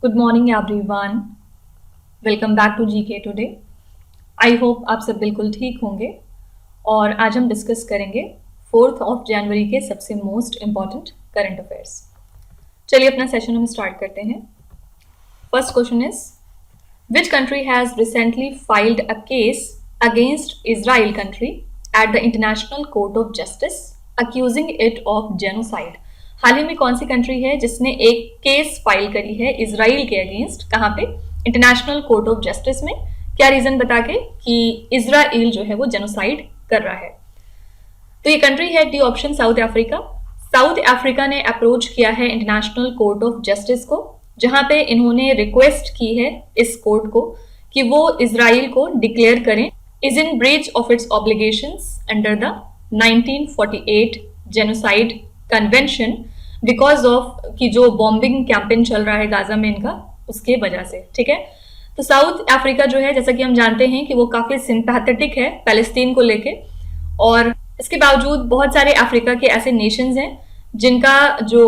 Good morning everyone, welcome back to GK today. आई होप आप सब बिल्कुल ठीक होंगे और आज हम डिस्कस करेंगे 4 जनवरी के सबसे मोस्ट इम्पॉर्टेंट करंट अफेयर्स। चलिए अपना सेशन हम स्टार्ट करते हैं। First question is which country has recently filed a case against Israel country at the International Court of Justice accusing it of genocide. हाल ही में कौन सी कंट्री है जिसने एक केस फाइल करी है इजराइल के अगेंस्ट? कहाँ पे? इंटरनेशनल कोर्ट ऑफ जस्टिस में। क्या रीजन बता के कि इजराइल जो है वो जेनोसाइड कर रहा है। तो ये कंट्री है D option south Africa. South Africa ने अप्रोच किया है इंटरनेशनल कोर्ट ऑफ जस्टिस को, जहां पे इन्होंने रिक्वेस्ट की है इस कोर्ट को कि वो इजराइल को डिक्लेयर करें is in breach of its obligations under the 1948 genocide convention because of कि जो बॉम्बिंग कैंपेन चल रहा है गाजा में इनका, उसके वजह से। ठीक है, तो साउथ अफ्रीका जो है, जैसा कि हम जानते हैं कि वो काफी सिंपैथेटिक है पैलेस्टीन को लेके, और इसके बावजूद बहुत सारे अफ्रीका के ऐसे नेशंस हैं जिनका जो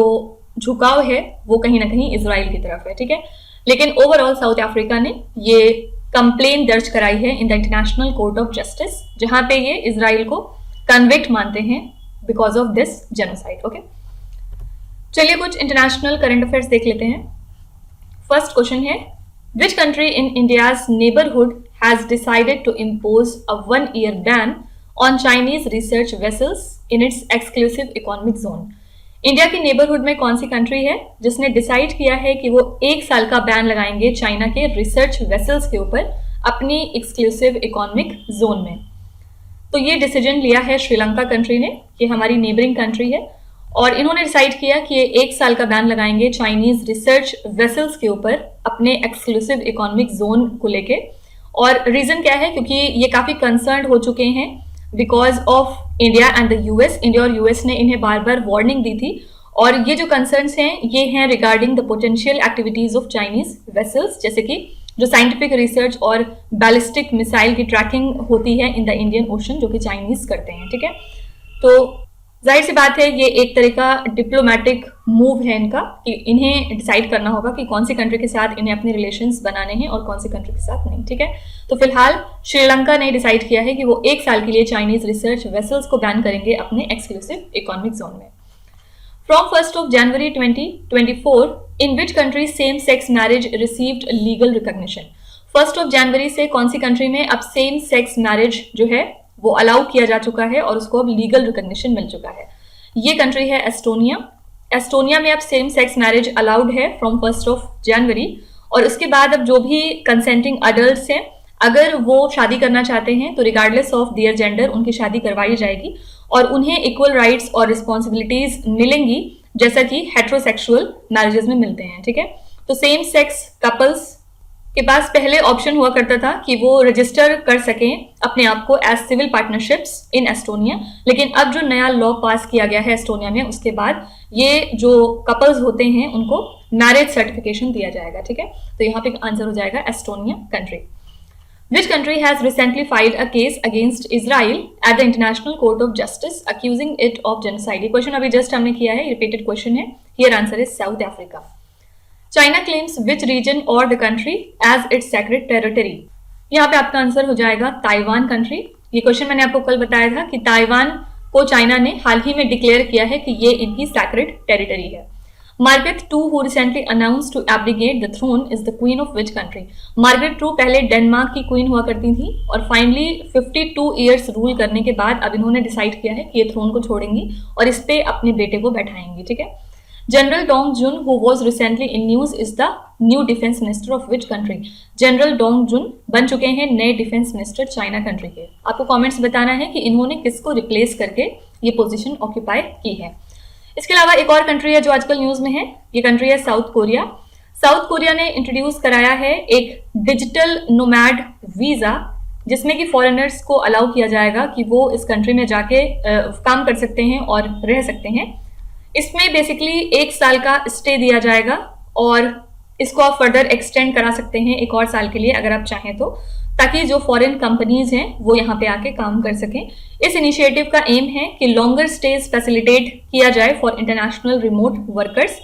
झुकाव है वो कहीं ना कहीं इजराइल की तरफ है। ठीक है, लेकिन ओवरऑल साउथ अफ्रीका ने ये कंप्लेन दर्ज कराई है in the International Court of justice, जहां पे ये इजराइल को कन्विक्ट मानते हैं because of this genocide. Okay, चलिए कुछ इंटरनेशनल करंट अफेयर्स देख लेते हैं। फर्स्ट क्वेश्चन है which country in India's neighbourhood has decided to impose a 1 year ban on Chinese research vessels in its exclusive economic zone. India की neighbourhood में कौन सी country है जिसने डिसाइड किया है कि वो 1 साल का बैन लगाएंगे चाइना के रिसर्च वेसल्स के ऊपर अपनी एक्सक्लूसिव इकोनॉमिक जोन में? तो ये डिसीजन लिया है श्रीलंका कंट्री ने, कि हमारी नेबरिंग कंट्री है, और इन्होंने डिसाइड किया कि ये 1 साल का बैन लगाएंगे चाइनीज रिसर्च वेसल्स के ऊपर अपने एक्सक्लूसिव इकोनॉमिक जोन को लेके। और रीजन क्या है? क्योंकि ये काफी कंसर्न हो चुके हैं because of India and the US. India और यूएस ने इन्हें बार बार वार्निंग दी थी, और ये जो कंसर्न्स हैं ये हैं regarding the potential activities of Chinese vessels, जैसे कि जो साइंटिफिक रिसर्च और बैलिस्टिक मिसाइल की ट्रैकिंग होती है इन द इंडियन ओशन, जो कि चाइनीज करते हैं। ठीक है, तो जाहिर सी बात है ये एक तरह का डिप्लोमेटिक मूव है इनका, कि इन्हें डिसाइड करना होगा कि कौन सी कंट्री के साथ इन्हें अपने रिलेशंस बनाने हैं और कौन सी कंट्री के साथ नहीं। ठीक है, तो फिलहाल श्रीलंका ने डिसाइड किया है कि वो 1 साल के लिए चाइनीज रिसर्च वेसल्स को बैन करेंगे अपने एक्सक्लूसिव इकोनॉमिक जोन में। From 1st of January 2024, in which country same-sex marriage received legal recognition? 1st of January से कौन सी कंट्री में अब सेम सेक्स मैरिज जो है वो अलाउ किया जा चुका है और उसको अब लीगल रिकॉग्निशन मिल चुका है? ये कंट्री है एस्टोनिया। एस्टोनिया में अब सेम सेक्स मैरिज अलाउड है फ्रॉम 1st of January, और उसके बाद अब जो भी कंसेंटिंग अडल्ट्स हैं, अगर वो शादी करना चाहते हैं तो रिगार्डलेस ऑफ देयर जेंडर उनकी शादी करवाई जाएगी और उन्हें इक्वल राइट्स और रिस्पॉन्सिबिलिटीज मिलेंगी जैसा कि हेट्रोसेक्सुअल मैरिजेस में मिलते हैं। ठीक है, तो सेम सेक्स कपल्स के पास पहले ऑप्शन हुआ करता था कि वो रजिस्टर कर सकें अपने आप को एज सिविल पार्टनरशिप्स इन एस्टोनिया, लेकिन अब जो नया लॉ पास किया गया है एस्टोनिया में, उसके बाद ये जो कपल्स होते हैं उनको मैरिज सर्टिफिकेशन दिया जाएगा। ठीक है, तो यहाँ पे आंसर हो जाएगा Estonia country. Which country has recently filed a case against Israel at the International Court of Justice accusing it of genocide? ये क्वेश्चन अभी जस्ट हमने किया है, रिपीटेड क्वेश्चन है। Here answer is South Africa. China claims which region or the country as its sacred territory? यहाँ पे आपका answer हो जाएगा ताइवान कंट्री। ये क्वेश्चन मैंने आपको कल बताया था कि ताइवान को चाइना ने हाल ही में डिक्लेयर किया है कि ये इनकी सैक्रेड टेरिटरी है। Margaret two who recently announced to abdicate the throne is the queen of which country? Margaret two पहले डेनमार्क की क्वीन हुआ करती थी और फाइनली 52 इयर्स रूल करने के बाद अब इन्होंने डिसाइड किया है कि ये थ्रोन को छोड़ेंगी और इस पे अपने बेटे को बैठाएंगी। ठीक है, general Dong Jun who was recently in news is the new defense minister of which country? General Dong Jun बन चुके हैं नए डिफेंस मिनिस्टर चाइना कंट्री के। आपको कॉमेंट्स बताना है कि इन्होंने किसको रिप्लेस करके ये पोजिशन ऑक्यूपाई की है। इसके अलावा एक और कंट्री है जो आजकल न्यूज में है, ये कंट्री है साउथ कोरिया। साउथ कोरिया ने इंट्रोड्यूस कराया है एक डिजिटल नोमैड वीजा, जिसमें कि फॉरेनर्स को अलाउ किया जाएगा कि वो इस कंट्री में जाके काम कर सकते हैं और रह सकते हैं। इसमें बेसिकली 1 साल का स्टे दिया जाएगा और इसको आप फर्दर एक्सटेंड करा सकते हैं 1 और साल के लिए अगर आप चाहें तो, ताकि जो फॉरेन कंपनीज हैं वो यहाँ पे आके काम कर सकें। इस इनिशिएटिव का एम है कि लॉन्गर स्टेज फैसिलिटेट किया जाए फॉर इंटरनेशनल रिमोट वर्कर्स,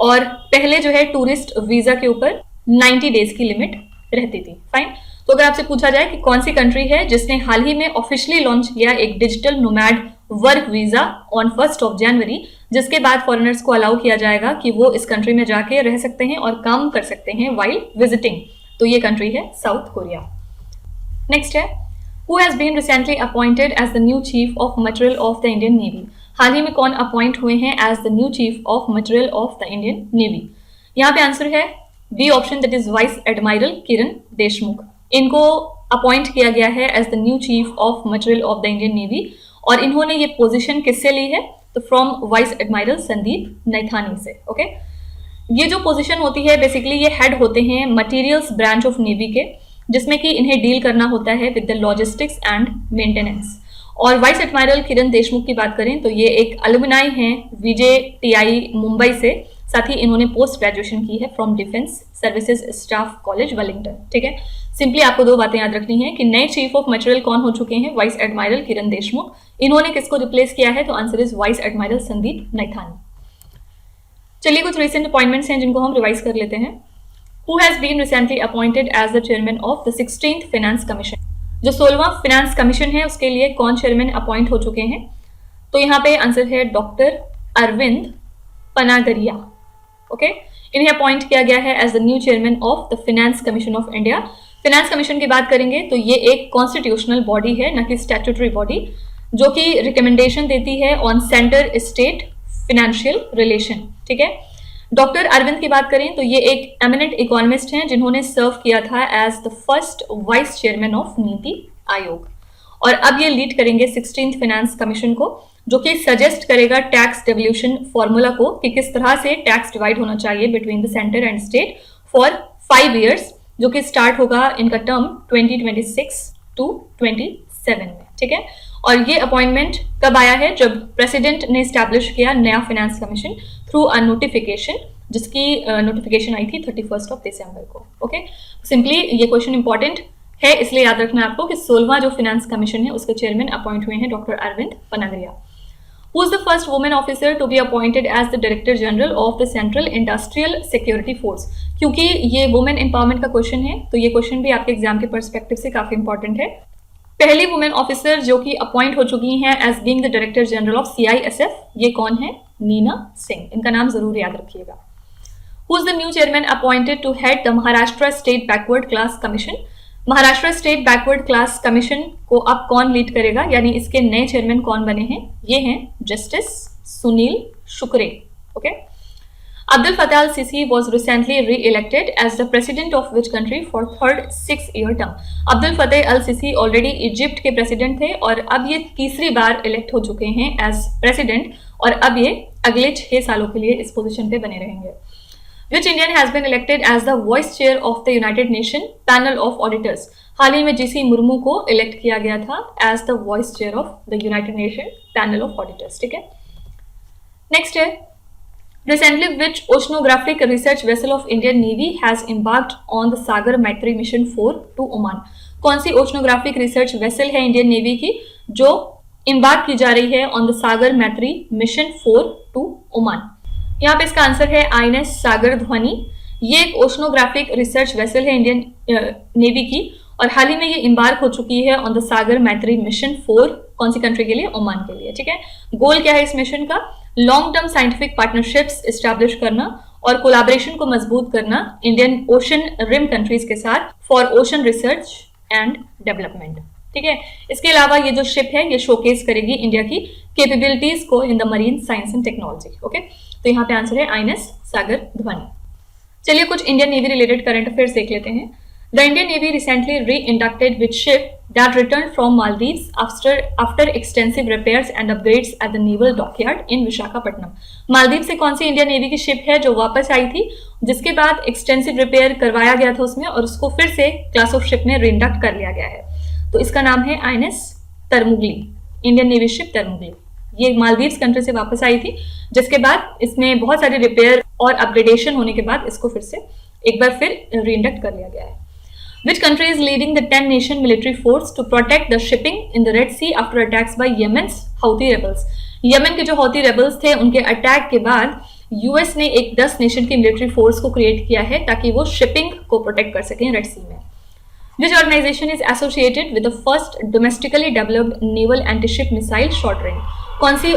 और पहले जो है टूरिस्ट वीजा के ऊपर 90 डेज की लिमिट रहती थी। फाइन। तो अगर आपसे पूछा जाए कि कौन सी कंट्री है जिसने हाल ही में ऑफिशियली लॉन्च किया एक digital nomad work visa on 1 जनवरी, जिसके बाद फॉरेनर्स को अलाउ किया जाएगा कि वो इस कंट्री में जाके रह सकते हैं और काम कर सकते हैं वाइल विजिटिंग, तो ये कंट्री है साउथ कोरिया। नेक्स्ट है, who has been recently appointed as the new chief of material of the Indian Navy. हाल ही में कौन अपॉइंट हुए हैं as the new chief of material of the Indian Navy? यहाँ पे आंसर है B option, that is vice admiral Kiran Deshmukh. इनको अपॉइंट किया गया है as the new chief of material of the Indian Navy, और इन्होंने ये पोजीशन किससे ली है? तो from vice admiral Sandeep Naithani से। ओके, ये जो पोजीशन होती है बेसिकली ये हेड होते हैं मटेरियल्स ब्रांच ऑफ नेवी के, जिसमें कि इन्हें डील करना होता है with the logistics and maintenance. और वाइस एडमायरल किरण देशमुख की बात करें तो ये एक अलुमनाई हैं VJTI मुंबई से, साथ ही इन्होंने पोस्ट ग्रेजुएशन की है from defence services staff college Wellington. ठीक है, सिंपली आपको दो बातें याद रखनी है कि नए चीफ ऑफ मटेरियल कौन हो चुके हैं? Vice admiral Kiran Deshmukh. इन्होंने किसको रिप्लेस किया है? तो answer is vice admiral Sandeep Naithani. चलिए कुछ रिसेंट अपॉइंटमेंट्स हैं जिनको हम रिवाइज कर लेते हैं। Who has been recently appointed as the chairman of the 16th finance commission. जो 16वां फाइनेंस कमीशन है उसके लिए कौन चेयरमैन अपॉइंट हो चुके हैं? तो यहाँ पे आंसर है डॉक्टर अरविंद पनागरिया। ओके, इन्हें अपॉइंट किया गया है as the new chairman of the finance commission of India. Finance commission की बात करेंगे तो ये एक कॉन्स्टिट्यूशनल बॉडी है, न कि स्टैट्यूटरी बॉडी, जो कि रिकमेंडेशन देती है on centre state financial relation. ठीक है, डॉक्टर अरविंद की बात करें तो ये एक एमिनेंट इकोनॉमिस्ट हैं जिन्होंने सर्व किया था as the first vice chairman of NITI Aayog, और अब ये लीड करेंगे 16th फाइनेंस कमीशन को, जो कि सजेस्ट करेगा टैक्स डेवल्यूशन फॉर्मूला को कि किस तरह से टैक्स डिवाइड होना चाहिए between the centre and state for 5 years, जो कि स्टार्ट होगा इनका टर्म 2026 to 27 में। ठीक है, और ये अपॉइंटमेंट कब आया है? जब प्रेसिडेंट ने स्टैब्लिश किया नया finance commission through a notification, जिसकी नोटिफिकेशन आई थी 31 दिसंबर को। ओके, सिंपली ये क्वेश्चन इंपॉर्टेंट है, इसलिए याद रखना आपको कि 16वां जो फाइनेंस कमीशन है उसके चेयरमैन अपॉइंट हुए हैं doctor Arvind Panagariya. Who is the first woman officer to be appointed as the Director General of the Central Industrial Security Force? क्योंकि ये वुमेन एम्पावरमेंट का क्वेश्चन है तो ये क्वेश्चन भी आपके एग्जाम के पर्सपेक्टिव से काफी इंपॉर्टेंट है। पहली वुमेन ऑफिसर जो कि अपॉइंट हो चुकी हैं as being the director general of CISF, ये कौन है? नीना सिंह। इनका नाम जरूर याद रखिएगा। Who is the new chairman appointed to head the Maharashtra State Backward Class Commission? Maharashtra state backward class commission को अब कौन लीड करेगा, यानी इसके नए चेयरमैन कौन बने हैं? ये हैं justice Sunil Shukre. Okay, Abdel Fattah el Sisi was recently re elected as the president of which country for 3rd 6-year term. Abdel Fattah el Sisi already Egypt के प्रेसिडेंट थे और अब ये तीसरी बार इलेक्ट हो चुके हैं एज प्रेसिडेंट, और अब ये अगले 6 सालों के लिए इस पोजीशन पे बने रहेंगे। Which Indian has been elected as the Vice Chair of the United Nations Panel of Auditors? हाल ही में GC मुर्मू को इलेक्ट किया गया था as the Vice Chair of the United Nations Panel of Auditors। ठीक है, नेक्स्ट है, recently which oceanographic research vessel of Indian Navy has embarked on the Sagar Maitri Mission 4 to Oman? कौन सी oceanographic research vessel है Indian Navy की जो embark की जा रही है ऑन द सागर मैत्री मिशन 4 टू ओमान? यहाँ पे इसका आंसर है INS सागर ध्वनि। ये एक ओशनोग्राफिक रिसर्च वेसल है इंडियन नेवी की, और हाल ही में ये इम्बार्क हो चुकी है ऑन द सागर मैत्री मिशन 4। कौन सी कंट्री के लिए? ओमान के लिए। ठीक है, गोल क्या है इस मिशन का? Long term scientific partnerships establish करना और कोलैबोरेशन को मजबूत करना इंडियन ओशन रिम कंट्रीज के साथ for ocean research and development. ठीक है, इसके अलावा ये जो शिप है ये शोकेस करेगी इंडिया की कैपेबिलिटीज को in the marine science and technology. Okay, तो यहाँ पे आंसर है INS सागर ध्वनि। चलिए कुछ Indian Navy related current affairs देख लेते हैं। The Indian Navy recently reinducted with ship that return from Maldives after extensive repairs and upgrades at the naval dockyard in Visakhapatnam. Maldives से कौन सी इंडियन नेवी की शिप है जो वापस आई थी, जिसके बाद एक्सटेंसिव रिपेयर करवाया गया था उसमें, और उसको फिर से क्लास ऑफ शिप में री-इंडक्ट कर लिया गया है? तो इसका नाम है INS Tarmugli, Indian navy ship Tarmugli. ये मालदीव्स कंट्री से वापस आई थी, जिसके बाद इसमें बहुत सारे रिपेयर और अपग्रेडेशन होने के बाद इसको फिर से एक बार फिर रीइंडक्ट कर लिया गया है। Which country is leading the 10-nation military force to protect the shipping in the Red Sea after attacks by Yemen's Houthi rebels? Yemen के जो हौती रेबल्स थे उनके अटैक के बाद यूएस ने एक 10 नेशन की मिलिट्री फोर्स को क्रिएट किया है ताकि वो शिपिंग को प्रोटेक्ट कर सकें रेड सी में। Which organization is associated with the first domestically developed naval anti-ship missile short range? कौन सी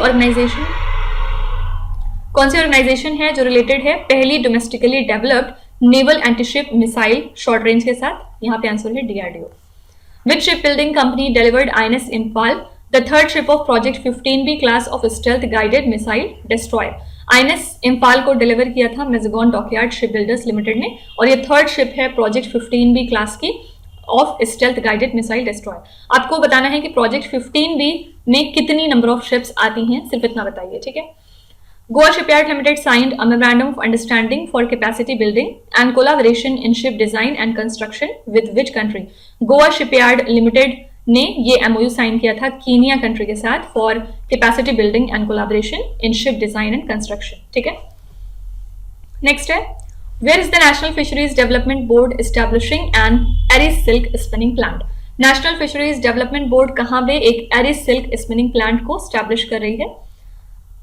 ऑर्गेनाइजेशन है जो रिलेटेड है पहली domestically developed naval antiship missile short range के साथ? यहाँ पे आंसर है DRDO. Which shipbuilding company delivered INS Impal, the third ship of Project 15B class of stealth guided missile destroyer? INS Impal को डिलीवर किया था मेजगॉन डॉकयार्ड शिपबिल्डर्स लिमिटेड ने, और ये थर्ड शिप है प्रोजेक्ट 15B क्लास की of stealth guided missile destroyer. आपको बताना है कि प्रोजेक्ट 15B में कितनी नंबर ऑफ शिप्स आती हैं, सिर्फ इतना बताइए, ठीक है। Goa Shipyard Limited signed a memorandum of understanding for capacity building and collaboration in ship design and construction with which country? Goa Shipyard Limited ने ये MOU साइन किया था कीनिया कंट्री के साथ for capacity building and collaboration in ship design and construction, ठीक है। Next है, where is the national fisheries development board establishing an Eri silk spinning plant? National fisheries development board कहाँ पे एक एरिस सिल्क स्पिनिंग प्लांट को establish कर रही है?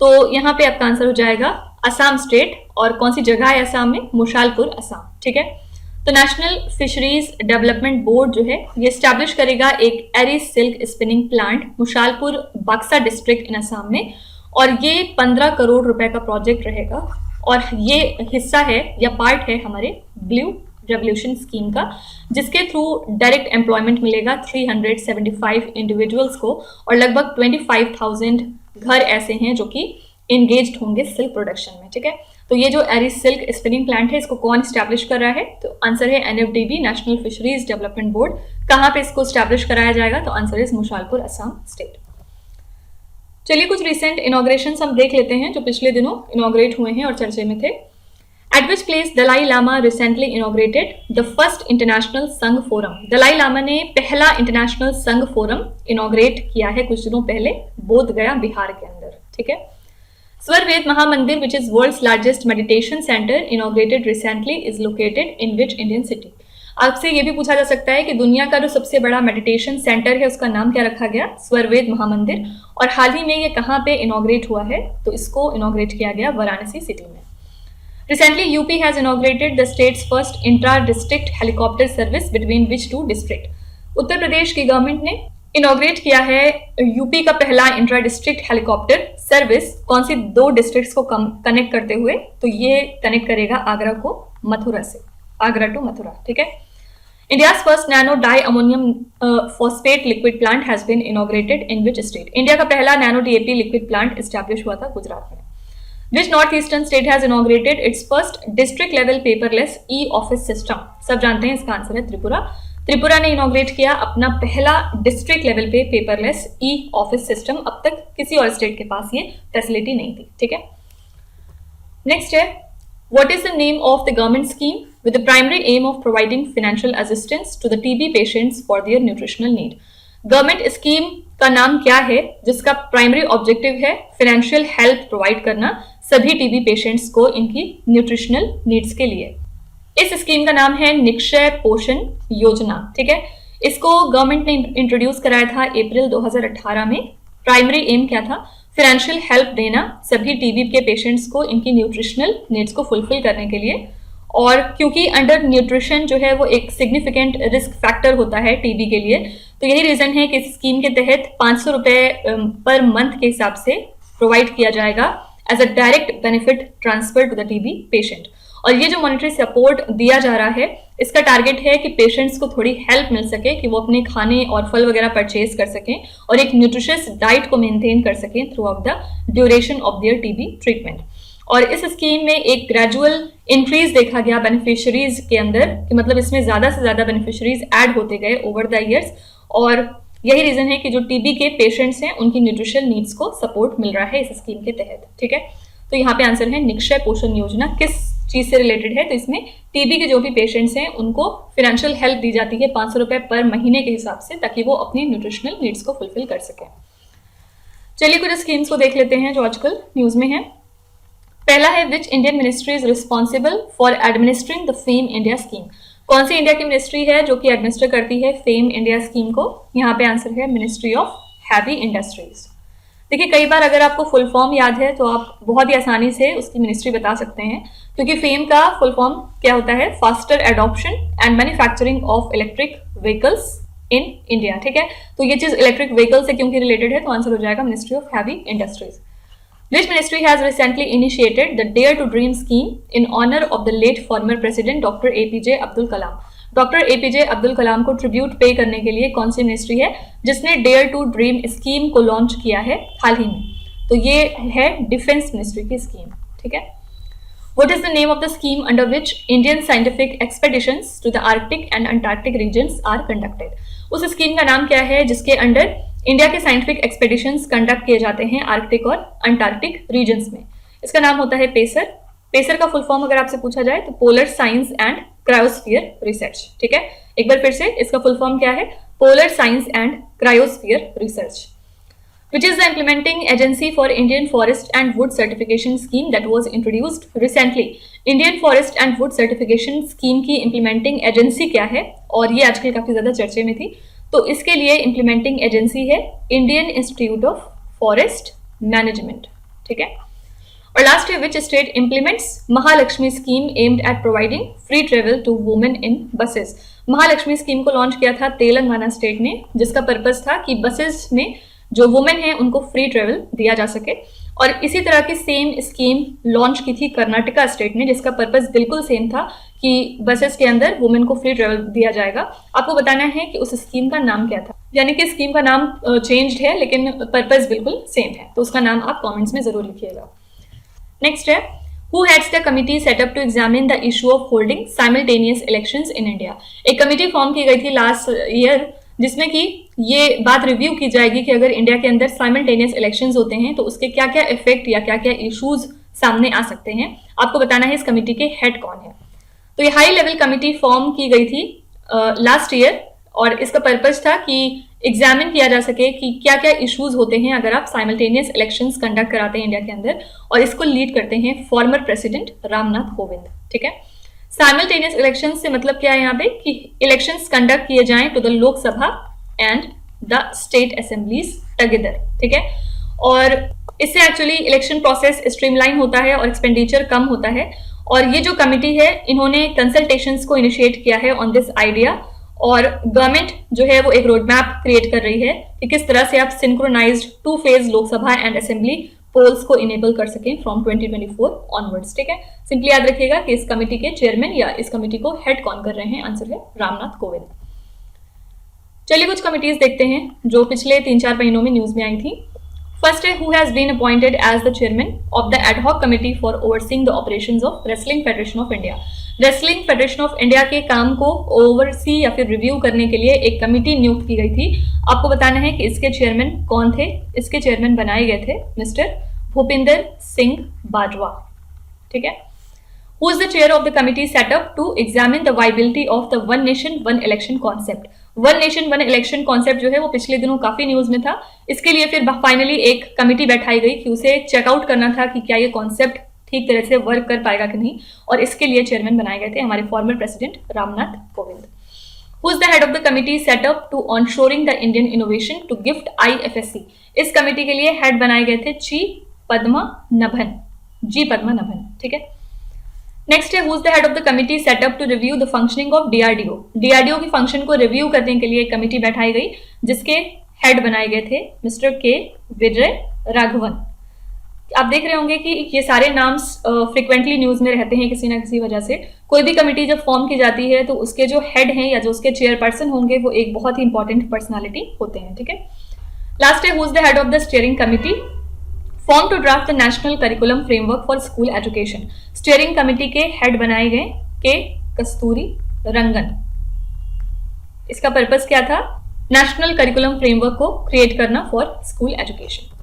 तो यहाँ पे आपका आंसर हो जाएगा असम स्टेट, और कौन सी जगह है असम में? मुशालपुर असम, ठीक है। तो नेशनल फिशरीज डेवलपमेंट बोर्ड जो है ये स्टैब्लिश करेगा एक एरिस सिल्क स्पिनिंग प्लांट मुशालपुर बक्सा डिस्ट्रिक्ट इन असम में, और ये 15 करोड़ रुपए का प्रोजेक्ट रहेगा, और ये हिस्सा है या पार्ट है हमारे ब्लू रेवोल्यूशन स्कीम का, जिसके थ्रू डायरेक्ट एम्प्लॉयमेंट मिलेगा 375 इंडिविजुअल्स को, और लगभग 25,000 घर ऐसे हैं जो कि एंगेज्ड होंगे सिल्क प्रोडक्शन में, ठीक है। तो ये जो एरिस सिल्क स्पिनिंग प्लांट है इसको कौन स्टैब्लिश कर रहा है? तो आंसर है NFDB, national fisheries development board. कहाँ पे इसको स्टैब्लिश कराया जाएगा? तो आंसर इज मुशालपुर असम स्टेट। चलिए कुछ रिसेंट इनॉग्रेशन हम देख लेते हैं जो पिछले दिनों इनॉग्रेट हुए हैं और चर्चे में थे। At which place Dalai Lama recently inaugurated the first international संघ फोरम? दलाई लामा ने पहला इंटरनेशनल संघ फोरम इनॉग्रेट किया है कुछ दिनों पहले बोध गया बिहार के अंदर, ठीक है। स्वर वेद Mahamandir which is world's largest meditation center inaugurated recently is located in which Indian city? आपसे ये भी पूछा जा सकता है कि दुनिया का जो सबसे बड़ा मेडिटेशन सेंटर है उसका नाम क्या रखा गया? स्वरवेद महामंदिर, और हाल ही में ये कहाँ पे इनॉग्रेट हुआ है? तो इसको इनॉग्रेट किया गया वाराणसी सिटी में। Recently, UP has inaugurated the state's first intra-district helicopter service between which two district? Uttar Pradesh की गवर्नमेंट ने इनॉग्रेट किया है यूपी का पहला इंट्रा डिस्ट्रिक्ट हेलीकॉप्टर सर्विस, कौन सी दो डिस्ट्रिक्ट्स को कनेक्ट करते हुए? तो ये कनेक्ट करेगा आगरा को मथुरा से, आगरा टू मथुरा, ठीक है। India's first nano diammonium phosphate liquid plant has been inaugurated in which state? India का पहला nano DAP liquid plant establish हुआ था गुजरात में। Which northeastern state has inaugurated its first district level paperless e-office system? सब जानते हैं इसका answer है त्रिपुरा। त्रिपुरा ने इनॉग्रेट किया अपना पहला डिस्ट्रिक्ट लेवल पे पेपरलेस ई ऑफिस सिस्टम। अब तक किसी और स्टेट के पास ये फैसिलिटी नहीं थी, ठीक है। नेक्स्ट है, what is the name of the government scheme with the primary aim of providing financial assistance to the TB patients for their nutritional need? Government scheme का नाम क्या है जिसका प्राइमरी ऑब्जेक्टिव है फाइनेंशियल हेल्प प्रोवाइड करना सभी TB patients को इनकी न्यूट्रिशनल नीड्स के लिए? इस स्कीम का नाम है निक्षय पोषण योजना, ठीक है। इसको गवर्नमेंट ने इंट्रोड्यूस कराया था अप्रैल 2018 में। प्राइमरी एम क्या था? फाइनेंशियल हेल्प देना सभी टीबी के पेशेंट्स को इनकी न्यूट्रिशनल नीड्स को फुलफिल करने के लिए, और क्योंकि अंडर न्यूट्रिशन जो है वो एक सिग्निफिकेंट रिस्क फैक्टर होता है टीबी के लिए, तो यही रीजन है कि इस स्कीम के तहत 500 रुपए पर मंथ के हिसाब से प्रोवाइड किया जाएगा as a direct benefit transfer to the TB patient. और ये जो मॉनेटरी सपोर्ट दिया जा रहा है इसका टारगेट है कि पेशेंट्स को थोड़ी हेल्प मिल सके कि वो अपने खाने और फल वगैरह परचेज कर सकें और एक न्यूट्रिशियस डाइट को मेंटेन कर सकें through out the duration of their TB treatment. और इस स्कीम में एक ग्रेजुअल इंक्रीज देखा गया बेनिफिशियरीज के अंदर, कि मतलब इसमें ज्यादा से ज्यादा बेनिफिशियरीज ऐड होते गए ओवर द ईयर्स, और यही रीजन है कि जो टीबी के पेशेंट्स हैं उनकी न्यूट्रिशनल नीड्स को सपोर्ट मिल रहा है इस स्कीम के तहत, ठीक है। तो यहाँ पे आंसर है निक्षय पोषण योजना। किस चीज से रिलेटेड है? तो इसमें टीबी के जो भी पेशेंट्स हैं उनको फाइनेंशियल हेल्प दी जाती है 500 रुपए पर महीने के हिसाब से, ताकि वो अपनी न्यूट्रिशनल नीड्स को फुलफिल कर सके। चलिए कुछ स्कीम्स को देख लेते हैं जो आजकल न्यूज में है। पहला है, which Indian ministry is responsible for administering the fame India scheme? कौन सी इंडिया की मिनिस्ट्री है जो कि एडमिनिस्टर करती है फेम इंडिया स्कीम को? यहाँ पे आंसर है मिनिस्ट्री ऑफ हैवी इंडस्ट्रीज। देखिए कई बार अगर आपको फुल फॉर्म याद है तो आप बहुत ही आसानी से उसकी मिनिस्ट्री बता सकते हैं, क्योंकि फेम का फुल फॉर्म क्या होता है, faster adoption and manufacturing of electric vehicles in India. ठीक है, तो ये चीज इलेक्ट्रिक व्हीकल से क्योंकि रिलेटेड है तो आंसर हो जाएगा ministry of heavy industries. Which ministry has recently initiated the Dare to Dream scheme in honor of the late former president Dr. APJ Abdul Kalam? Doctor APJ Abdul Kalam को tribute पे करने के लिए कौन सी मिनिस्ट्री है जिसने डेयर टू ड्रीम स्कीम को launch किया है हाल ही में? तो ये है डिफेंस मिनिस्ट्री की स्कीम। ठीक है, what is the name of the scheme under which Indian scientific expeditions to the Arctic and Antarctic regions are conducted? उस स्कीम का नाम क्या है जिसके अंडर इंडिया के साइंटिफिक एक्सपेडिशंस कंडक्ट किए जाते हैं आर्कटिक और अंटार्कटिक रीजन्स में? इसका नाम होता है पेसर। पेसर का फुल फॉर्म अगर आपसे पूछा जाए तो polar science and cryosphere research. ठीक है, एक बार फिर से इसका फुल फॉर्म क्या है, polar science and cryosphere research. Which is the implementing agency for Indian Forest and Wood Certification Scheme that was introduced recently? Indian Forest and Wood Certification Scheme की implementing agency क्या है, और ये आजकल काफी ज्यादा चर्चे में थी, तो इसके लिए implementing agency है Indian Institute of Forest Management। ठीक है, और लास्ट है which state implements Mahalakshmi scheme aimed at providing free travel to women in buses? Mahalakshmi scheme को लॉन्च किया था तेलंगाना स्टेट ने, जिसका पर्पस था कि बसेस में जो वुमेन है उनको फ्री ट्रेवल दिया जा सके। और इसी तरह की सेम स्कीम लॉन्च की थी कर्नाटका स्टेट ने, जिसका पर्पस बिल्कुल सेम था कि बसेस के अंदर वुमेन को फ्री ट्रेवल दिया जाएगा। आपको बताना है कि उस स्कीम का नाम क्या था, यानी कि स्कीम का नाम चेंज्ड है लेकिन पर्पस बिल्कुल सेम है, तो उसका नाम आप कॉमेंट्स में जरूर लिखिएगा। नेक्स्ट है Who heads the committee set up to examine the issue of holding simultaneous elections in India? एक कमिटी फॉर्म की गई थी लास्ट ईयर जिसमें कि ये बात रिव्यू की जाएगी कि अगर इंडिया के अंदर साइमल्टेनियस इलेक्शंस होते हैं तो उसके क्या क्या इफेक्ट या क्या क्या इश्यूज सामने आ सकते हैं। आपको बताना है इस कमिटी के हेड कौन है। तो ये हाई लेवल कमिटी फॉर्म की गई थी लास्ट ईयर, और इसका पर्पस था कि एग्जामिन किया जा सके कि क्या क्या इश्यूज होते हैं अगर आप साइमल्टेनियस इलेक्शंस कंडक्ट कराते हैं इंडिया के अंदर, और इसको लीड करते हैं फॉर्मर प्रेसिडेंट रामनाथ कोविंद। ठीक है, साइमल्टेनियस इलेक्शंस से मतलब क्या है यहाँ पे कि इलेक्शंस कंडक्ट किए जाएं to the Lok Sabha and the state assemblies together. ठीक है, और इससे एक्चुअली इलेक्शन प्रोसेस स्ट्रीमलाइन होता है और एक्सपेंडिचर कम होता है। और ये जो कमिटी है इन्होंने कंसल्टेशंस को इनिशिएट किया है ऑन दिस आइडिया, और गवर्नमेंट जो है वो एक रोड मैप क्रिएट कर रही है कि किस तरह से आप synchronised 2 phase Lok Sabha and assembly polls को इनेबल कर सकें फ्रॉम 2024 ऑनवर्ड्स। ठीक है, सिंपली याद रखिएगा कि इस कमिटी के चेयरमैन या इस कमिटी को हेड कौन कर रहे हैं, आंसर है रामनाथ कोविंद। चलिए कुछ कमिटीज देखते हैं जो पिछले 3-4 महीनों में न्यूज में आई थी। फर्स्ट है who has been appointed as the chairman of the ad hoc committee for overseeing the operations of wrestling federation of India. Wrestling federation of India के काम को ओवरसी या फिर रिव्यू करने के लिए एक कमिटी नियुक्त की गई थी। आपको बताना है कि इसके चेयरमैन कौन थे। इसके चेयरमैन बनाए गए थे मिस्टर भूपिंदर सिंह बाजवा। ठीक है, who is the chair of the committee set up to examine the viability of the one nation one election concept. One nation one election concept जो है वो पिछले दिनों काफी न्यूज में था। इसके लिए फिर फाइनली एक कमिटी बैठाई गई कि उसे चेकआउट करना था कि क्या ये कॉन्सेप्ट ठीक तरह से वर्क कर पाएगा कि नहीं, और इसके लिए चेयरमैन बनाए गए थे हमारे former president Ramnath Kovind. Who is the head of the committee set up to onshoring the Indian innovation to gift IFSC। इस कमिटी के लिए हेड बनाए गए थे जी पद्मनाभन। ठीक है, नेक्स्ट है who is the head of the committee set up to review the functioning of DRDO। DRDO की फंक्शन को रिव्यू करने के लिए एक कमिटी बैठाई गई जिसके हेड बनाए गए थे मिस्टर के विजय राघवन। आप देख रहे होंगे कि ये सारे नाम्स फ्रिक्वेंटली न्यूज में रहते हैं किसी ना किसी वजह से। कोई भी कमेटी जब फॉर्म की जाती है तो उसके जो हेड हैं या जो उसके चेयरपर्सन होंगे वो एक बहुत ही इंपॉर्टेंट पर्सनालिटी होते हैं। ठीक है, लास्ट है who is the head of the steering committee form to draft the national curriculum framework for school education. Steering committee के हेड बनाए गए के कस्तूरी रंगन। इसका पर्पस क्या था, नेशनल करिकुलम फ्रेमवर्क को क्रिएट करना फॉर स्कूल एजुकेशन।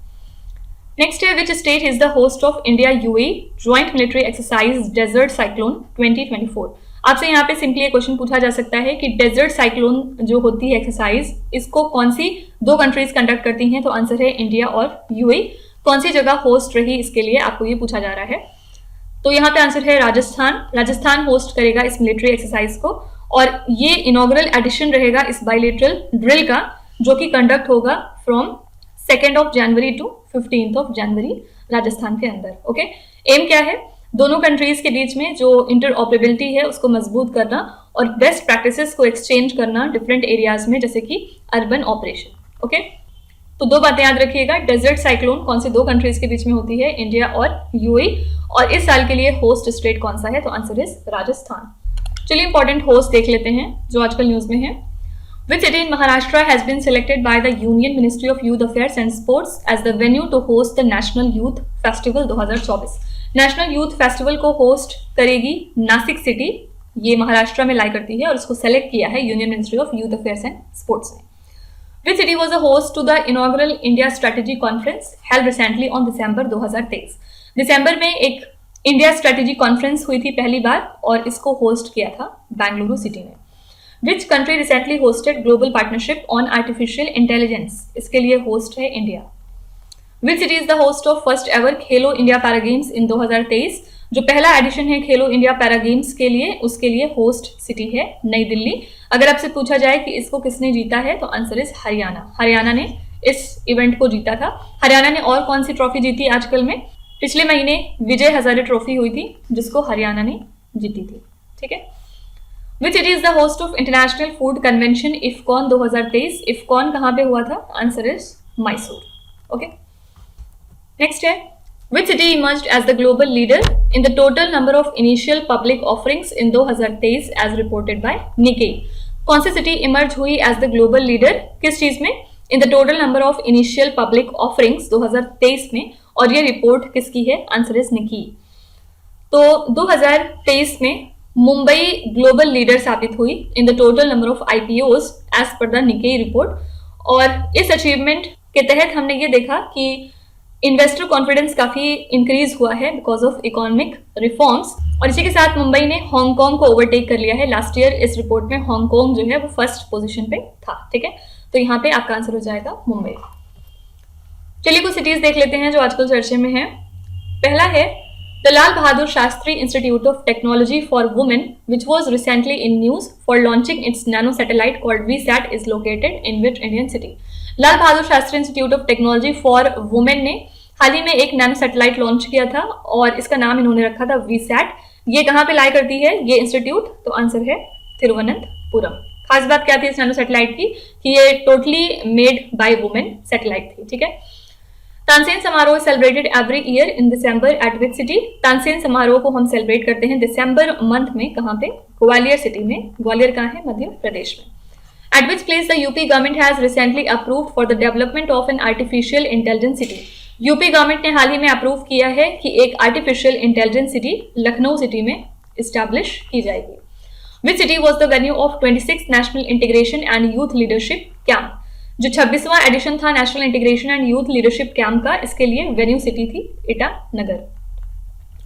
नेक्स्ट है which state is the host of India UAE joint military exercise desert cyclone 2024। आपसे यहाँ पे सिंपली एक क्वेश्चन पूछा जा सकता है कि डेजर्ट साइक्लोन जो होती है एक्सरसाइज, इसको कौन सी 2 कंट्रीज कंडक्ट करती हैं, तो आंसर है इंडिया और UAE। कौन सी जगह होस्ट रही, इसके लिए आपको ये पूछा जा रहा है, तो यहाँ पे आंसर है राजस्थान। राजस्थान होस्ट करेगा इस मिलिट्री एक्सरसाइज को, और ये इनॉग्रल एडिशन रहेगा इस बायलेटरल ड्रिल का जो कि कंडक्ट होगा फ्रॉम 2 जनवरी टू 15 जनवरी राजस्थान के अंदर। ओके, एम क्या है? दोनों कंट्रीज के बीच में जो इंटरऑपरेबिलिटी है उसको मजबूत करना और बेस्ट प्रैक्टिसेस को एक्सचेंज करना डिफरेंट एरियाज में, जैसे कि अर्बन ऑपरेशन। ओके, तो दो बातें याद रखिएगा। डेजर्ट साइक्लोन कौन सी दो कंट्रीज के बीच में होती है? इंडिया और यूएई। और इस साल के लिए होस्ट स्टेट कौन सा है? तो आंसर इज राजस्थान। चलिए इंपॉर्टेंट होस्ट देख लेते हैं जो आजकल न्यूज में है। Which city in Maharashtra has been selected by the Union Ministry of Youth Affairs and Sports as the venue to host the National Youth Festival 2024? National youth festival को host करेगी Nashik city, ये महाराष्ट्र में लाई करती है और इसको सेलेक्ट किया है union ministry of youth affairs and sports ने। Which city was a host to the inaugural India Strategy Conference held recently on December 2023? दिसंबर में एक इंडिया स्ट्रेटेजी कॉन्फ्रेंस हुई थी पहली बार और इसको होस्ट किया था बेंगलुरु सिटी ने। Which country recently hosted global partnership on artificial intelligence? इसके लिए होस्ट है India. Which city is the host of first ever Khelo India para games इन 2023? जो पहला एडिशन है खेलो इंडिया पैरा गेम्स के लिए, उसके लिए होस्ट सिटी है नई दिल्ली। अगर आपसे पूछा जाए कि इसको किसने जीता है तो आंसर इज हरियाणा। हरियाणा ने इस इवेंट को जीता था। हरियाणा ने और कौन सी ट्रॉफी जीती आजकल में? पिछले महीने विजय हजारे ट्रॉफी हुई थी जिसको हरियाणा ने जीती थी। ठीक है। Which city is the host of International Food Convention IFCON 2023? IFCON कहाँ पे हुआ था? Answer is Mysore. Okay, next है Which city emerged as the global leader in the total number of initial public offerings in 2023 as reported by Nikkei? कौन सी city emerge हुई as the global leader किस चीज में? In the total number of initial public offerings 2023 में, और ये report किसकी है? Answer is Nikkei. तो 2023 में मुंबई ग्लोबल लीडर साबित हुई in the total number of IPOs as per the Nikkei report. और इस अचीवमेंट के तहत हमने ये देखा कि इन्वेस्टर कॉन्फिडेंस काफी इंक्रीज हुआ है बिकॉज ऑफ इकोनॉमिक रिफॉर्म्स। और इसी के साथ मुंबई ने हांगकांग को ओवरटेक कर लिया है। लास्ट ईयर इस रिपोर्ट में हांगकांग जो है वो फर्स्ट पोजीशन पे था। ठीक है, तो यहाँ पे आपका आंसर हो जाएगा मुंबई। चलिए कुछ सिटीज देख लेते हैं जो आजकल चर्चे में है। पहला है The Lal Bahadur Shastri Institute of Technology for Women, which was recently in news for launching its nano satellite called VSAT, is located in which Indian city? Lal Bahadur Shastri institute of technology for women ने हाल ही में एक nano satellite launch किया था और इसका नाम इन्होंने रखा था VSAT। ये कहाँ पे लाई करती है ये इंस्टीट्यूट? तो आंसर है तिरुवनंतपुरम। खास बात क्या थी इस नैनो सैटेलाइट की कि ये totally made by women satellite थी। ठीक है। तानसेन समारोह celebrated every year in December eight which city? Tansen समारोह को हम सेलिब्रेट करते हैं दिसंबर मंथ में। कहाँ पे? ग्वालियर सिटी में। ग्वालियर कहाँ है? मध्य प्रदेश में। Eight which place the UP government has recently approved for the development of an artificial intelligence city? UP government ने हाल ही में अप्रूव किया है कि एक artificial intelligence city Lucknow city में इस्टेब्लिश की जाएगी। Which city was the venue of 26th national integration and youth leadership camp? जो 26वां एडिशन था national integration and youth leadership camp का, इसके लिए वेन्यू सिटी थी ईटानगर।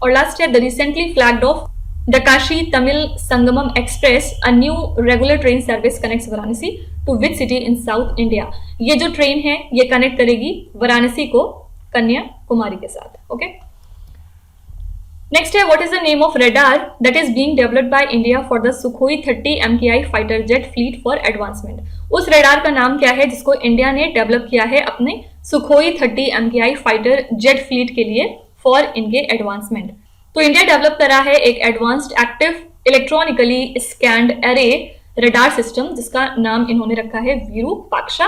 और लास्ट है the recently flagged off the Kashi Tamil Sangamam express, a new regular train service connects Varanasi to which city in south India? ये जो ट्रेन है ये कनेक्ट करेगी वाराणसी को कन्याकुमारी के साथ। ओके, नेक्स्ट है what is the name of radar that is being developed by India for the Sukhoi 30 MKI fighter jet fleet for advancement? उस रेडार का नाम क्या है जिसको इंडिया ने डेवलप किया है अपने Sukhoi 30 MKI fighter jet fleet के लिए फॉर इनके एडवांसमेंट? तो इंडिया डेवलप करा है एक advanced active electronically scanned array radar system जिसका नाम इन्होंने रखा है विरूपाक्षा,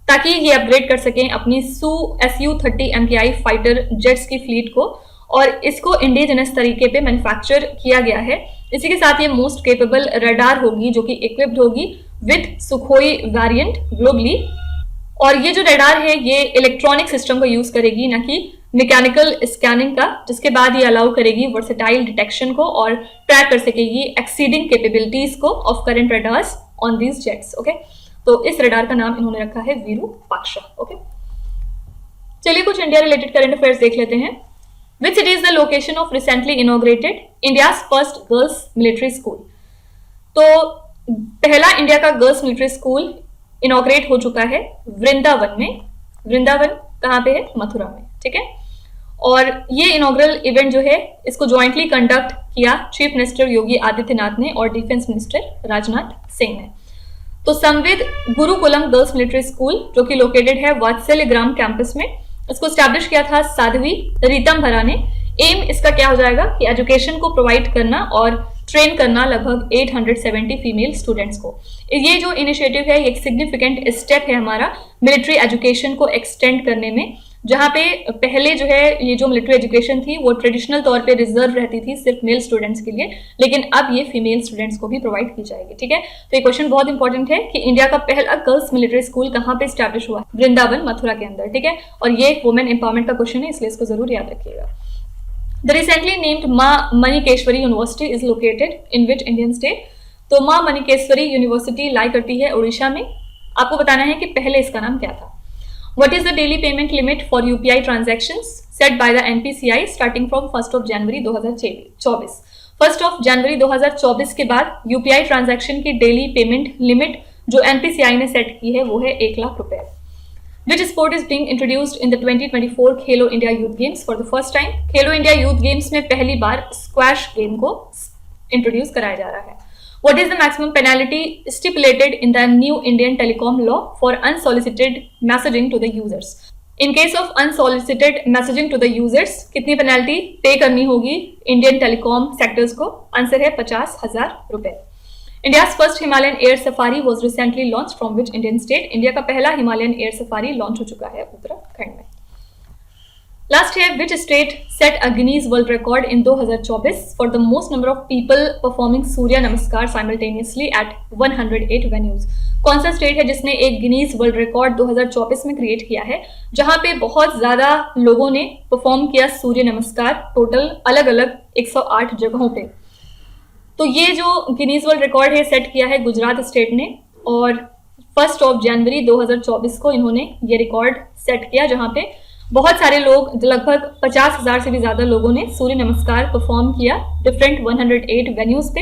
ताकि ये अपग्रेड कर सकें अपनी SU-30 MKI फाइटर जेट्स की फ्लीट को। और इसको इंडिजिनस तरीके पे मैन्युफैक्चर किया गया है। इसी के साथ ये मोस्ट केपेबल रडार होगी जो कि इक्विप्ड होगी विद सुखोई वेरिएंट ग्लोबली। और ये जो रडार है ये इलेक्ट्रॉनिक सिस्टम को यूज करेगी ना कि मैकेनिकल स्कैनिंग का, जिसके बाद ये अलाउ करेगी वर्सेटाइल डिटेक्शन को और ट्रैक कर सकेगी एक्सीडिंग कैपेबिलिटीज को of current radars on these jets. Okay, तो इस रडार का नाम इन्होंने रखा है विरूपाक्षा। ओके, चलिए कुछ इंडिया रिलेटेड करंट अफेयर्स देख लेते हैं। Which city is the location of recently inaugurated India's first girls military school? तो पहला इंडिया का गर्ल्स मिलिट्री स्कूल इनॉग्रेट हो चुका है वृंदावन में। वृंदावन कहाँ पे है? मथुरा में। ठीक है। और ये इनॉग्रल इवेंट जो है इसको ज्वाइंटली कंडक्ट किया चीफ मिनिस्टर योगी आदित्यनाथ ने और डिफेंस मिनिस्टर राजनाथ सिंह ने। तो संविद गुरुकुलम गर्ल्स मिलिट्री स्कूल जो कि लोकेटेड है वात्सल्य ग्राम कैंपस में, इसको स्टैब्लिश किया था साध्वी रीतंभरा ने। एम इसका क्या हो जाएगा कि एजुकेशन को प्रोवाइड करना और ट्रेन करना लगभग 870 फीमेल स्टूडेंट्स को। ये जो इनिशिएटिव है ये एक सिग्निफिकेंट स्टेप है हमारा मिलिट्री एजुकेशन को एक्सटेंड करने में, जहाँ पे पहले जो है ये जो मिलिट्री एजुकेशन थी वो ट्रेडिशनल तौर पे रिजर्व रहती थी सिर्फ मेल स्टूडेंट्स के लिए, लेकिन अब ये फीमेल स्टूडेंट्स को भी प्रोवाइड की जाएगी। ठीक है, तो ये क्वेश्चन बहुत इंपॉर्टेंट है कि इंडिया का पहला गर्ल्स मिलिट्री स्कूल कहाँ पे स्टैब्लिश हुआ? वृंदावन मथुरा के अंदर। ठीक है, और ये वुमेन एम्पावरमेंट का क्वेश्चन है, इसलिए इसको जरूर याद रखिएगा। The recently named Maa Manikeshwari University is located in which Indian state? तो माँ मणिकेश्वरी यूनिवर्सिटी लाई करती है उड़ीसा में। आपको बताना है कि पहले इसका नाम क्या था। What is the daily payment limit for UPI transactions set by the NPCI starting from 1st of January 2024? 1st of January 2024 के बाद UPI ट्रांजैक्शन की डेली पेमेंट लिमिट जो NPCI ने सेट की है वो है 1 लाख रुपए। Which sport is being introduced in the 2024 Khelo India youth games for the first time? Khelo India youth games में पहली बार स्क्वैश गेम को इंट्रोड्यूस कराया जा रहा है। What is the maximum penalty stipulated in the new Indian telecom law for unsolicited messaging to the users? In case of unsolicited messaging to the users, कितनी penalty पे करनी होगी इंडियन टेलीकॉम सेक्टर्स को? Answer है 50,000 रुपए। India's first Himalayan air safari was recently launched from which Indian state? India का पहला Himalayan air safari launch हो चुका है उत्तराखंड में। लास्ट है, which state set a Guinness World Record in 2024 for the most number of people performing Surya Namaskar simultaneously eight 108 venues? कौन सा state है जिसने एक गिनीज वर्ल्ड रिकॉर्ड 2024 में क्रिएट किया है जहां पे बहुत ज्यादा लोगों ने परफॉर्म किया सूर्य नमस्कार, टोटल अलग अलग 108 जगहों पे? तो ये जो गिनीज वर्ल्ड रिकॉर्ड है सेट किया है गुजरात स्टेट ने, और 1 जनवरी 2024 को इन्होंने ये रिकॉर्ड सेट किया जहां पे बहुत सारे लोग, लगभग 50,000 से भी ज्यादा लोगों ने सूर्य नमस्कार परफॉर्म किया डिफरेंट 108 वेन्यूज पे,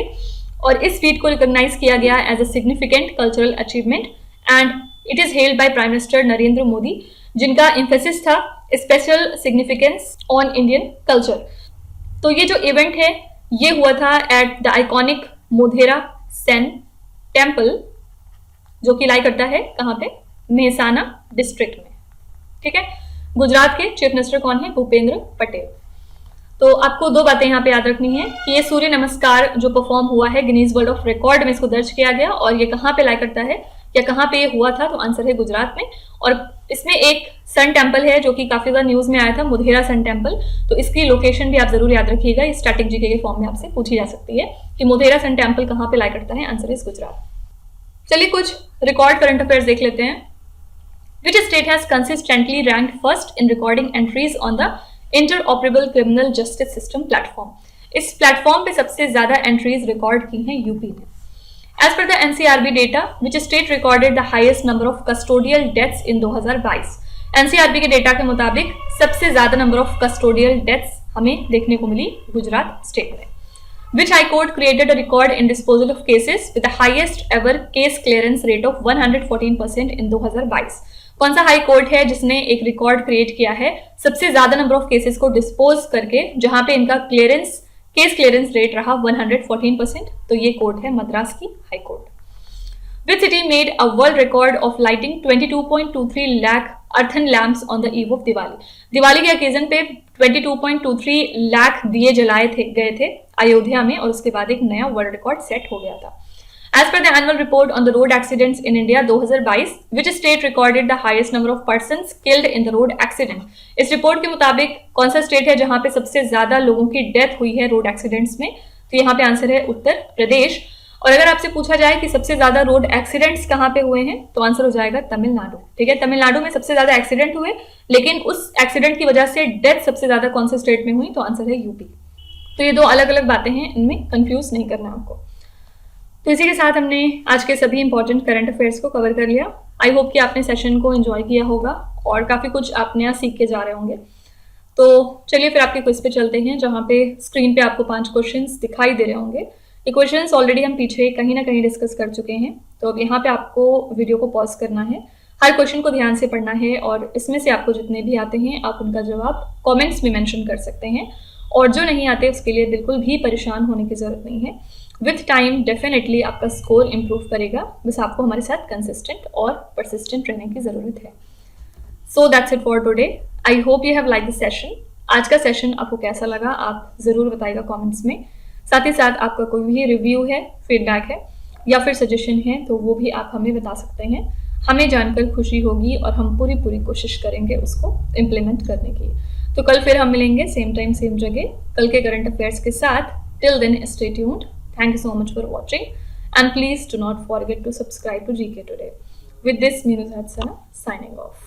और इस फीट को रिकॉग्नाइज किया गया as a significant cultural achievement and it is held by prime minister Narendra Modi, जिनका एम्फेसिस था special significance on Indian culture. तो ये जो इवेंट है ये हुआ था at the iconic Modhera sun temple जो कि लाई करता है कहाँ पे? मेहसाना डिस्ट्रिक्ट में। ठीक है, गुजरात के चीफ मिनिस्टर कौन है? भूपेंद्र पटेल। तो आपको दो बातें यहाँ पे याद रखनी है कि ये सूर्य नमस्कार जो परफॉर्म हुआ है गिनीज वर्ल्ड ऑफ रिकॉर्ड में इसको दर्ज किया गया, और ये कहाँ पे लाई करता है या कहाँ पे ये हुआ था? तो आंसर है गुजरात में। और इसमें एक सन टेम्पल है जो कि काफी ज्यादा न्यूज में आया था, मोधेरा सन टेम्पल, तो इसकी लोकेशन भी आप जरूर याद रखिएगा। ये स्टैटिक जीके के फॉर्म में आपसे पूछी जा सकती है कि मोधेरा सन टेम्पल कहाँ पे लाई करता है? Answer is Gujarat. चलिए कुछ रिकॉर्ड करंट अफेयर्स देख लेते हैं। Which state has consistently ranked first in recording entries on the Interoperable Criminal Justice System platform? इस प्लेटफॉर्म पे सबसे ज्यादा एंट्रीज रिकॉर्ड की हैं यूपी ने। As per the NCRB data, which state recorded the highest number of custodial deaths in 2022? NCRB के data के मुताबिक सबसे ज्यादा नंबर ऑफ कस्टोडियल डेथ्स हमें देखने को मिली गुजरात स्टेट में। Which High Court created a record in disposal of cases with the highest ever case clearance rate of 114% in 2022? कौन सा हाई कोर्ट है जिसने एक रिकॉर्ड क्रिएट किया है सबसे ज्यादा नंबर ऑफ केसेस को डिस्पोज करके, जहां पे इनका केस क्लियरेंस रेट रहा 114%? तो ये कोर्ट है मद्रास की high court. Which city made a world record of lighting 22.23 lakh earthen lamps on the eve of Diwali? Diwali के ओकेजन पे 22.23 लाख दिए जलाए गए थे अयोध्या में, और उसके बाद एक नया वर्ल्ड रिकॉर्ड सेट हो गया था। As per the annual report on the road accidents in India 2022, which state recorded the highest number of persons killed in the road accident? इस रिपोर्ट के मुताबिक कौन सा स्टेट है जहां पे सबसे ज्यादा लोगों की डेथ हुई है रोड एक्सीडेंट्स में? तो यहाँ पे आंसर है उत्तर प्रदेश। और अगर आपसे पूछा जाए कि सबसे ज्यादा रोड एक्सीडेंट्स कहाँ पे हुए हैं तो आंसर हो जाएगा तमिलनाडु। ठीक है, तमिलनाडु में सबसे ज्यादा एक्सीडेंट हुए, लेकिन उस एक्सीडेंट की वजह से डेथ सबसे ज्यादा कौन से स्टेट में हुई? तो आंसर है यूपी। तो ये दो अलग अलग बातें हैं, इनमें कंफ्यूज नहीं करना आपको। तो इसी के साथ हमने आज के सभी इंपॉर्टेंट करंट अफेयर्स को कवर कर लिया। आई होप कि आपने सेशन को एंजॉय किया होगा और काफी कुछ आप नया सीख के जा रहे होंगे। तो चलिए फिर आपके क्विज पे चलते हैं, जहाँ पे स्क्रीन पे आपको 5 क्वेश्चंस दिखाई दे रहे होंगे। ये क्वेश्चंस ऑलरेडी हम पीछे कहीं ना कहीं डिस्कस कर चुके हैं, तो अब यहाँ पे आपको वीडियो को पॉज करना है, हर क्वेश्चन को ध्यान से पढ़ना है, और इसमें से आपको जितने भी आते हैं आप उनका जवाब कॉमेंट्स में मेंशन कर सकते हैं, और जो नहीं आते उसके लिए बिल्कुल भी परेशान होने की जरूरत नहीं है। विथ टाइम डेफिनेटली आपका स्कोर इम्प्रूव करेगा, बस आपको हमारे साथ कंसिस्टेंट और परसिस्टेंट रहने की ज़रूरत है। So that's it for today. आई hope you have like this session. आज का सेशन आपको कैसा लगा आप ज़रूर बताइएगा कमेंट्स में। साथ ही साथ आपका कोई भी रिव्यू है, फीडबैक है या फिर सजेशन है तो वो भी आप हमें बता सकते हैं। हमें जानकर खुशी होगी और हम पूरी कोशिश करेंगे उसको इम्प्लीमेंट करने की। तो कल फिर हम मिलेंगे सेम टाइम सेम जगह कल के करंट अफेयर्स के साथ। Till then stay tuned. Thank you so much for watching, and please do not forget to subscribe to GK Today. With this, Meenu Sana signing off.